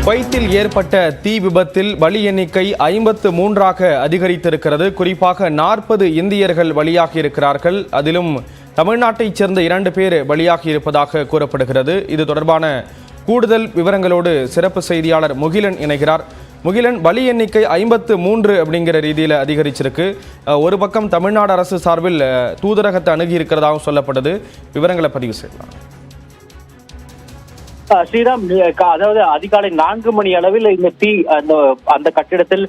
குவைத்தில் ஏற்பட்ட தீ விபத்தில் பலி எண்ணிக்கை 53ஆக அதிகரித்திருக்கிறது. குறிப்பாக 40 இந்தியர்கள் பலியாகி இருக்கிறார்கள். அதிலும் தமிழ்நாட்டைச் சேர்ந்த 2 பேர் பலியாகி இருப்பதாக கூறப்படுகிறது. இது தொடர்பான கூடுதல் விவரங்களோடு சிறப்பு செய்தியாளர் முகிலன் இணைகிறார். முகிலன், பலி எண்ணிக்கை 53 அப்படிங்கிற ரீதியில் அதிகரிச்சிருக்கு. ஒரு பக்கம் தமிழ்நாடு அரசு சார்பில் தூதரகத்தை அணுகி இருக்கிறதாகவும் சொல்லப்படுது. விவரங்களை பதிவு செய்யலாம். ஸ்ரீராம், அதாவது அதிகாலை 4 மணி அளவில் இந்த தீ அந்த கட்டிடத்தில்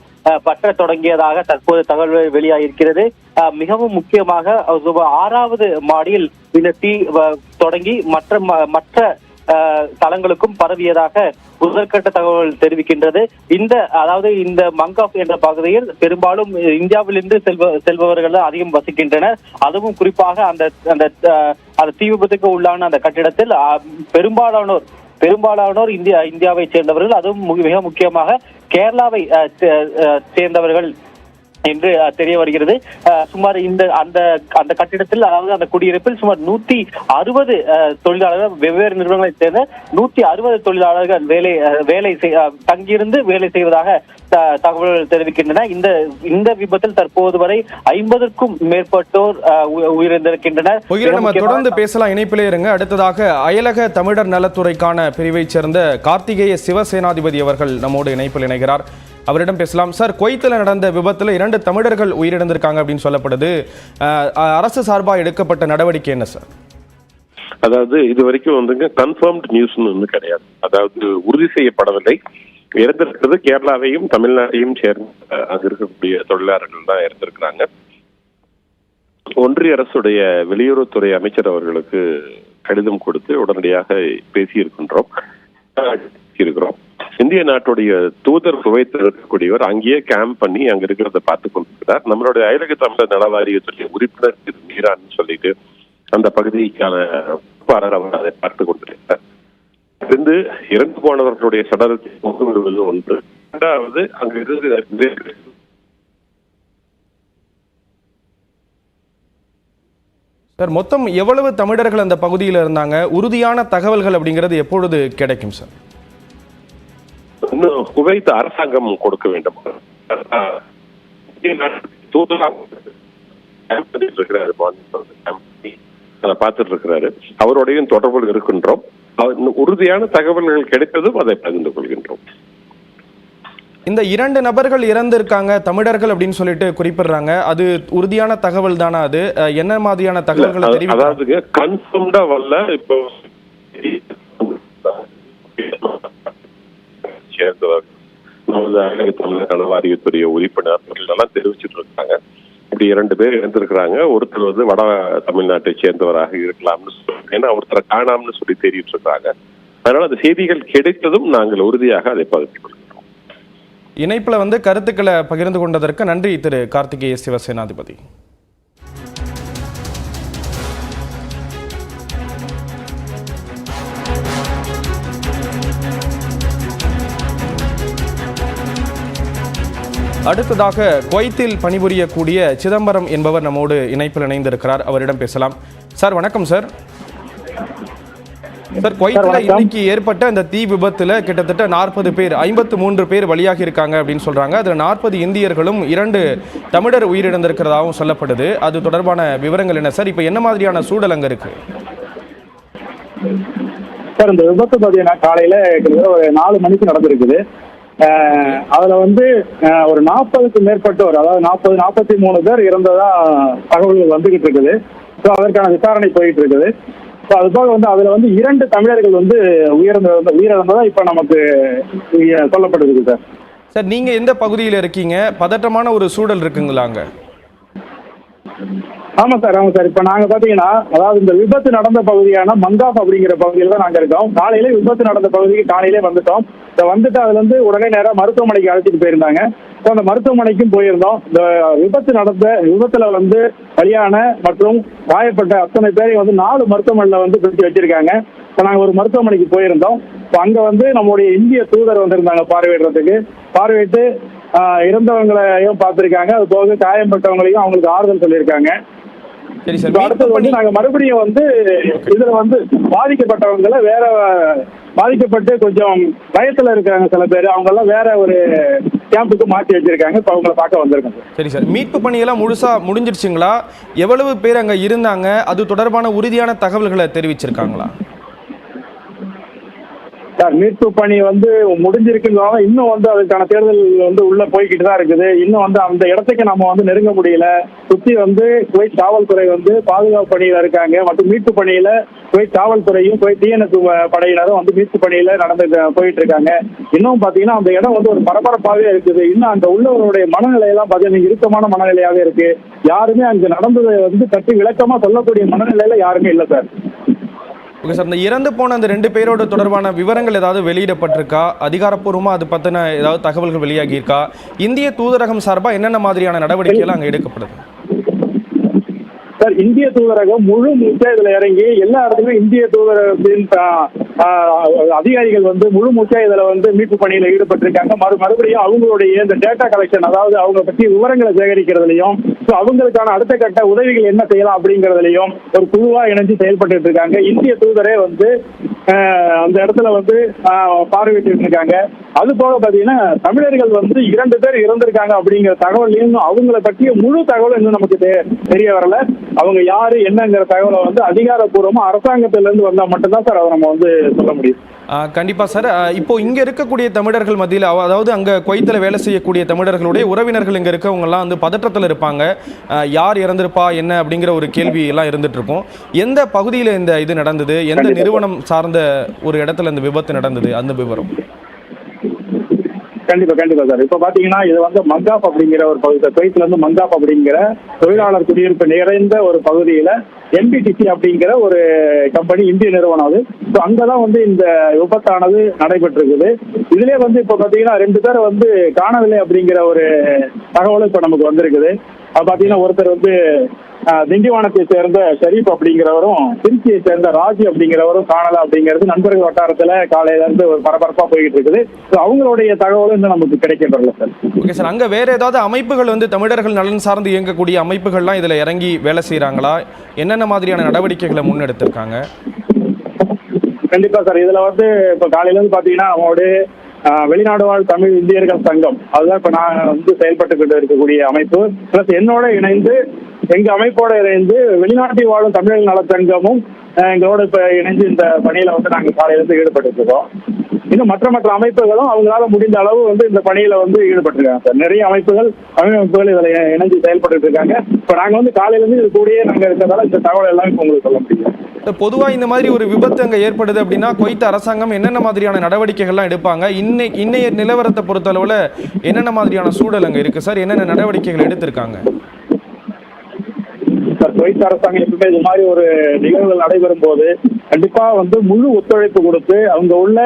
பற்ற தொடங்கியதாக தற்போது தகவல் வெளியாகியிருக்கிறது. மிகவும் முக்கியமாக 6வது மாடியில் இந்த தீ தொடங்கி மற்ற தளங்களுக்கும் பரவியதாக முதற்கட்ட தகவல் தெரிவிக்கின்றது. இந்த மங்காஃப் என்ற பகுதியில் பெரும்பாலும் இந்தியாவிலிருந்து செல்பவர்கள் அதிகம் வசிக்கின்றனர். அதுவும் குறிப்பாக அந்த தீ விபத்துக்கு உள்ளான அந்த கட்டிடத்தில் பெரும்பாலானோர் இந்தியாவை சேர்ந்தவர்கள், அதுவும் மிக முக்கியமாக கேரளாவை சேர்ந்தவர்கள் என்று தெரிய வருகிறது. சுமார் அந்த கட்டிடத்தில், அதாவது அந்த குடியிருப்பில் சுமார் 160 தொழிலாளர்கள், வெவ்வேறு நிறுவனங்களைச் சேர்ந்த 160 தொழிலாளர்கள் தங்கியிருந்து வேலை செய்வதாக தகவல்கள் தெரிவிக்கின்றன. இந்த விபத்தில் தற்போது வரை 50க்கும் மேற்பட்டோர் உயிரிழந்திருக்கின்றனர். தொடர்ந்து பேசலாம், இணைப்பிலே இருங்க. அடுத்ததாக அயலக தமிழர் நலத்துறைக்கான பிரிவைச் சேர்ந்த கார்த்திகேய சிவசேனாதிபதி அவர்கள் நம்மோடு இணைப்பில் இணைகிறார். அவரிடம் பேசலாம். சார், குவைத்தில் நடந்த விபத்தில் 2 தமிழர்கள் உயிரிழந்திருக்காங்க அப்படின்னு சொல்லப்படுது. அரசு சார்பாக எடுக்கப்பட்ட நடவடிக்கை என்ன சார்? அதாவது இது வரைக்கும் கன்ஃபர்ம்டு நியூஸ்னு கிடையாது. அதாவது உறுதி செய்யப்படவில்லை. இறந்திருக்கிறது கேரளாவையும் தமிழ்நாட்டையும் சேர்ந்த அங்க இருக்கக்கூடிய தொழிலாளர்கள் தான் இறந்திருக்கிறாங்க. ஒன்றிய அரசுடைய வெளியுறவுத்துறை அமைச்சர் அவர்களுக்கு கடிதம் கொடுத்து உடனடியாக பேசியிருக்கின்றோம். இந்திய நாட்டுடைய தூதர் குவைத்தில் இருக்கக்கூடியவர் அங்கேயே கேம்ப் பண்ணி அங்க இருக்கிறத பார்த்து கொண்டிருக்கிறார். நம்மளுடைய அயலக தமிழர் நல வாரியத்துடைய உறுப்பினர் திரு மீரான்னு சொல்லிட்டு அந்த பகுதிக்கான அவர் அதை பார்த்து கொண்டிருக்கிறார். இருந்து இறந்து போனவர்களுடைய சடலத்தை கொண்டு வருவது ஒன்று. 2வது அங்க இருந்து சார், மொத்தம் எவ்வளவு தமிழர்கள் அந்த பகுதியில் இருந்தாங்க? உறுதியான தகவல்கள் அப்படிங்கிறது எப்பொழுது கிடைக்கும் சார்? இன்னும் குவைத் அரசாங்கம் கொடுக்க வேண்டும். பார்த்துட்டு இருக்கிறாரு. அவருடையும் தொடர்புகள் இருக்கின்றோம். உறுதியான தகவல்கள் கிடைத்ததும் அதை பகிர்ந்து கொள்கின்றோம். இந்த 2 நபர்கள் இறந்திருக்காங்க தமிழர்கள் அப்படின்னு சொல்லிட்டு குறிப்பிடுறாங்க. அது உறுதியான தகவல் தானா? அது என்ன மாதிரியான தகவல்களை தெரியும்? அதாவது கன்ஃபர்ம்டா வரல. இப்போ தமிழக வாரியத்துடைய உறுப்பினர்கள் எல்லாம் தெரிவிச்சுட்டு இருக்காங்க. இப்படி 2 பேர் இறந்திருக்கிறாங்க. ஒருத்தர் வட தமிழ்நாட்டை சேர்ந்தவராக இருக்கலாம்னு ஏன்னா ஒருத்தரை காணாம்னு சொல்லி தெரிவிட்டு இருக்காங்க. அதனால அந்த செய்திகள் கிடைத்ததும் நாங்கள் உறுதியாக அதை பகிர்ந்து கொள்கிறோம். இணைப்புல கருத்துக்களை பகிர்ந்து கொண்டதற்கு நன்றி திரு கார்த்திகேய சிவசேனாதிபதி. அடுத்ததாக குவைத்தில் பணிபுரியக்கூடிய சிதம்பரம் என்பவர் நம்மோடு இணைப்பில் இணைந்திருக்கிறார். அவரிடம் பேசலாம். சார், வணக்கம் சார். சார், குவைத்தில் இன்னைக்கு ஏற்பட்ட இந்த தீ விபத்துல கிட்டத்தட்ட 40 பேர், 53 பேர் பலியாகி இருக்காங்க அப்படின்னு சொல்றாங்க. அதுல 40 இந்தியர்களும் 2 தமிழர் உயிரிழந்திருக்கிறதாகவும் சொல்லப்படுது. அது தொடர்பான விவரங்கள் என்ன சார்? இப்ப என்ன மாதிரியான சூழல் அங்க இருக்கு? சார், இந்த விபத்து பார்த்தீங்கன்னா காலையில ஒரு 4 மணிக்கு நடந்திருக்குது. அதுல ஒரு 40க்கும் மேற்பட்டோர், அதாவது 43 பேர் இறந்ததா தகவல்கள் வந்துகிட்டு இருக்குது. ஸோ அதற்கான விசாரணை போயிட்டு இருக்குது. ஸோ அது போக அதுல 2 தமிழர்கள் உயிரிழந்ததா இப்ப நமக்கு சொல்லப்பட்டிருக்கு சார். சார், நீங்க எந்த பகுதியில் இருக்கீங்க? பதட்டமான ஒரு சூழல் இருக்குங்களா அங்க? ஆமா சார். இப்ப நாங்க பாத்தீங்கன்னா, அதாவது இந்த விபத்து நடந்த பகுதியான மங்காஃப் அப்படிங்கிற பகுதியில தான் நாங்க இருக்கோம். காலையில விபத்து நடந்த பகுதிக்கு காலையிலே வந்துட்டோம். அதுல உடனே நேரம் மருத்துவமனைக்கு அழைச்சிட்டு போயிருந்தாங்க. அந்த மருத்துவமனைக்கும் போயிருந்தோம். இந்த விபத்துல பலியான மற்றும் காயப்பட்ட அத்தனை பேரையும் 4 மருத்துவமனையில பிரிச்சு வச்சிருக்காங்க. நாங்க ஒரு மருத்துவமனைக்கு போயிருந்தோம். அங்க நம்முடைய இந்திய தூதர் வந்திருந்தாங்க பார்வையிட்டு இறந்தவங்களையும் பார்த்திருக்காங்க. அது போக காயப்பட்டவங்களையும் அவங்களுக்கு ஆறுதல் சொல்லியிருக்காங்க. அடுத்தது நாங்க மறுபடியும் இதுல பாதிக்கப்பட்டவங்களை வேற பாதிக்கப்பட்டு கொஞ்சம் பயத்துல இருக்காங்க சில பேர். அவங்க எல்லாம் வேற ஒரு கேம்புக்கு மாற்றி வச்சிருக்காங்க. இப்ப அவங்கள பார்க்க வந்திருக்கோம் சார். சரி சார், மீட்பு பணியெல்லாம் முழுசா முடிஞ்சிருச்சுங்களா? எவ்வளவு பேர் அங்க இருந்தாங்க? அது தொடர்பான உறுதியான தகவல்களை தெரிவிச்சிருக்காங்களா? சார், மீட்பு பணி முடிஞ்சிருக்குங்க. இன்னும் அதுக்கான தேர்தல் உள்ள போய்கிட்டு தான் இருக்குது. இன்னும் அந்த இடத்துக்கு நம்ம நெருங்க முடியல. சுத்தி குவைத் காவல்துறை பாதுகாப்பு பணியில இருக்காங்க. மற்றும் மீட்பு பணியில குவைத் காவல்துறையும் குவைத் டிஎன்எஸ் படையினரும் மீட்பு பணியில போயிட்டு இருக்காங்க. இன்னும் பாத்தீங்கன்னா அந்த இடம் ஒரு பரபரப்பாகவே இருக்குது. இன்னும் அந்த உள்ளவருடைய மனநிலையெல்லாம் பாத்தீங்கன்னா இறுக்கமான மனநிலையாவே இருக்கு. யாருமே அங்க நடந்ததை பற்றி விளக்கமா சொல்லக்கூடிய மனநிலையில யாருமே இல்லை சார். ஓகே சார், இந்த இறந்து போன அந்த 2 பேரோட தொடர்பான விவரங்கள் ஏதாவது வெளியிடப்பட்டிருக்கா? அதிகாரப்பூர்வமாக அது பற்றின ஏதாவது தகவல்கள் வெளியாகியிருக்கா? இந்திய தூதரகம் சார்பாக என்னென்ன மாதிரியான நடவடிக்கைகள் அங்கே எடுக்கப்படுது? சார், இந்திய தூதரகம் முழு மூச்சா இதுல இறங்கி எல்லா இடத்துலயும் இந்திய தூதரகத்தின் அதிகாரிகள் முழு மூச்சா இதுல மீட்பு பணியில ஈடுபட்டிருக்காங்க. மறுபடியும் அவங்களுடைய இந்த டேட்டா கலெக்ஷன், அதாவது அவங்க பற்றி விவரங்களை சேகரிக்கிறதுலையும் அவங்களுக்கான அடுத்த கட்ட உதவிகள் என்ன செய்யலாம் அப்படிங்கறதுலயும் ஒரு குழுவா இணைஞ்சு செயல்பட்டு இருக்காங்க. இந்திய தூதரே அந்த இடத்துல பார்வையிட்டு இருக்காங்க. அது போக பாத்தீங்கன்னா தமிழர்கள் 2 பேர் இறந்திருக்காங்க அப்படிங்கிற தகவலையும் அவங்களை பற்றிய முழு தகவலும் இன்னும் நமக்கு தெரிய வரல. அவங்க யாரு என்னங்கிற தகவலை அதிகாரப்பூர்வமா அரசாங்கத்தில இருந்து வந்தா மட்டும்தான் சார் அதை நம்ம சொல்ல முடியும். கண்டிப்பா சார். இப்போ இங்க இருக்கக்கூடிய தமிழர்கள் மத்தியில், அதாவது அங்க குவைத்தில் வேலை செய்யக்கூடிய தமிழர்களுடைய உறவினர்கள் இங்க இருக்கவங்க எல்லாம் பதற்றத்தில் இருப்பாங்க. யார் இறந்திருப்பா என்ன அப்படிங்கிற ஒரு கேள்வி எல்லாம் இருந்துட்டு இருக்கும். எந்த பகுதியில் இந்த இது நடந்தது? எந்த நிறுவனம் சார்ந்த ஒரு இடத்துல இந்த விபத்து நடந்தது? அந்த விவரம். கண்டிப்பா சார். இப்ப பாத்தீங்கன்னா இது மங்காப் அப்படிங்கிற ஒரு பகுதி. குவைத்ல மங்காப் அப்படிங்கிற தொழிலாளர் குடியிருப்பு நிறைந்த ஒரு பகுதியில NBTC அப்படிங்கிற ஒரு கம்பெனி, இந்திய நிறுவனம் அது. அங்கதான் இந்த விபத்தானது நடைபெற்றிருக்குது. இதுலயே இப்ப பாத்தீங்கன்னா 2 பேர் காணவில்லை அப்படிங்கிற ஒரு தகவலும் இப்ப நமக்கு வந்திருக்குது. அது பாத்தீங்கன்னா ஒருத்தர் திண்டிவனத்தை சேர்ந்த ஷரீப் அப்படிங்கிறவரும் திருச்சியை சேர்ந்த ராஜி அப்படிங்கிறவரும் காணல அப்படிங்கிறது நண்பர்கள் வட்டாரத்துல காலையில இருந்து ஒரு பரபரப்பா போய்கிட்டு இருக்குது. அவங்களுடைய தகவலும் இன்னும் நமக்கு கிடைக்கப்படல சார். ஓகே சார், அங்க வேற ஏதாவது அமைப்புகள் தமிழர்கள் நலன் சார்ந்து இயங்கக்கூடிய அமைப்புகள்லாம் இதுல இறங்கி வேலை செய்யறாங்களா? என்னென்ன மாதிரியான நடவடிக்கைகளை முன்னெடுத்திருக்காங்க? கண்டிப்பா சார். இதுல இப்ப காலையில இருந்து பாத்தீங்கன்னா நம்மளுடைய வெளிநாடு வாழ் தமிழ் இந்தியர்கள் சங்கம், அதுதான் இப்ப நான் செயல்பட்டு கொண்டு இருக்கக்கூடிய அமைப்பு. பிளஸ் என்னோட இணைந்து, எங்க அமைப்போட இணைந்து வெளிநாட்டில் வாழும் தமிழர் நல சங்கமும் எங்களோட இப்ப இணைந்து இந்த பணியில நாங்க காலையில இருந்து ஈடுபட்டு இருக்கோம். இன்னும் மற்ற அமைப்புகளும் அவங்களால முடிந்த அளவு இந்த பணியில ஈடுபட்டிருக்காங்க சார். நிறைய அமைப்புகள், தமிழ் அமைப்புகள் இதுல இணைஞ்சு செயல்பட்டு இருக்காங்க. இப்ப நாங்க காலையில இருந்து இது கூடயே நாங்க இருக்கிறதால இந்த தகவல் எல்லாம் இப்ப உங்களுக்கு சொல்ல முடியும். பொதுவாக இந்த மாதிரி ஒரு விபத்து அங்கே ஏற்படுது அப்படின்னா குவைத் அரசாங்கம் என்னென்ன மாதிரியான நடவடிக்கைகள்லாம் எடுப்பாங்க? இன்னைய நிலவரத்தை பொறுத்தளவில் என்னென்ன மாதிரியான சூழல் அங்கே இருக்கு சார்? என்னென்ன நடவடிக்கைகள் எடுத்திருக்காங்க? குவைத் அரசாங்கம் எப்பவுமே இது மாதிரி ஒரு நிகழ்வுகள் நடைபெறும் போது கண்டிப்பா முழு ஒத்துழைப்பு கொடுத்து அவங்க உள்ள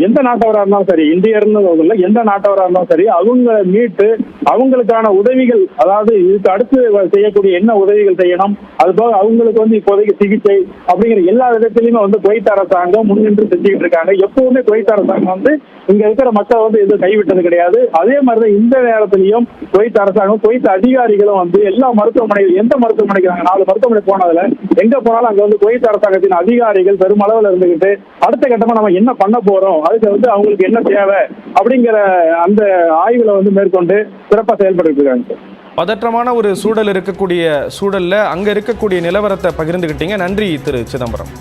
எந்த நாட்டவராக இருந்தாலும் சரி, இந்தியர்னு எந்த நாட்டவராக இருந்தாலும் சரி, அவங்க மீட்டு அவங்களுக்கான உதவிகள், அதாவது இதுக்கு அடுத்து செய்யக்கூடிய என்ன உதவிகள் செய்யணும், அது போக அவங்களுக்கு இப்போதைக்கு சிகிச்சை அப்படிங்கிற எல்லா விதத்திலையுமே குவைத் அரசாங்கம் முன்னின்று செஞ்சுக்கிட்டு இருக்காங்க. எப்பவுமே குவைத் அரசாங்கம் இங்க இருக்கிற மக்கள் எதுவும் கைவிட்டது கிடையாது. அதே மாதிரிதான் இந்த நேரத்திலையும் குவைத் அரசாங்கம், குவைத் அதிகாரிகளும் எல்லா மருத்துவமனைகள், எந்த மருத்துவமனைக்கு நாங்கள் 4 மருத்துவமனை போனதுல எங்க போனாலும் அங்க குவைத் அரசாங்கத்தின் அதிகாரிகள் பெருமளவில் இருந்துகிட்டு அடுத்த கட்டமா நம்ம என்ன பண்ண போறோம், அதுக்கு அவங்களுக்கு என்ன தேவை அப்படிங்கிற அந்த ஆய்வுல மேற்கொண்டு சிறப்பாக செயல்பட்டு இருக்காங்க. பதற்றமான ஒரு சூழல் இருக்கக்கூடிய சூழல்ல அங்க இருக்கக்கூடிய நிலவரத்தை பகிர்ந்துகிட்டீங்க. நன்றி திரு சிதம்பரம்.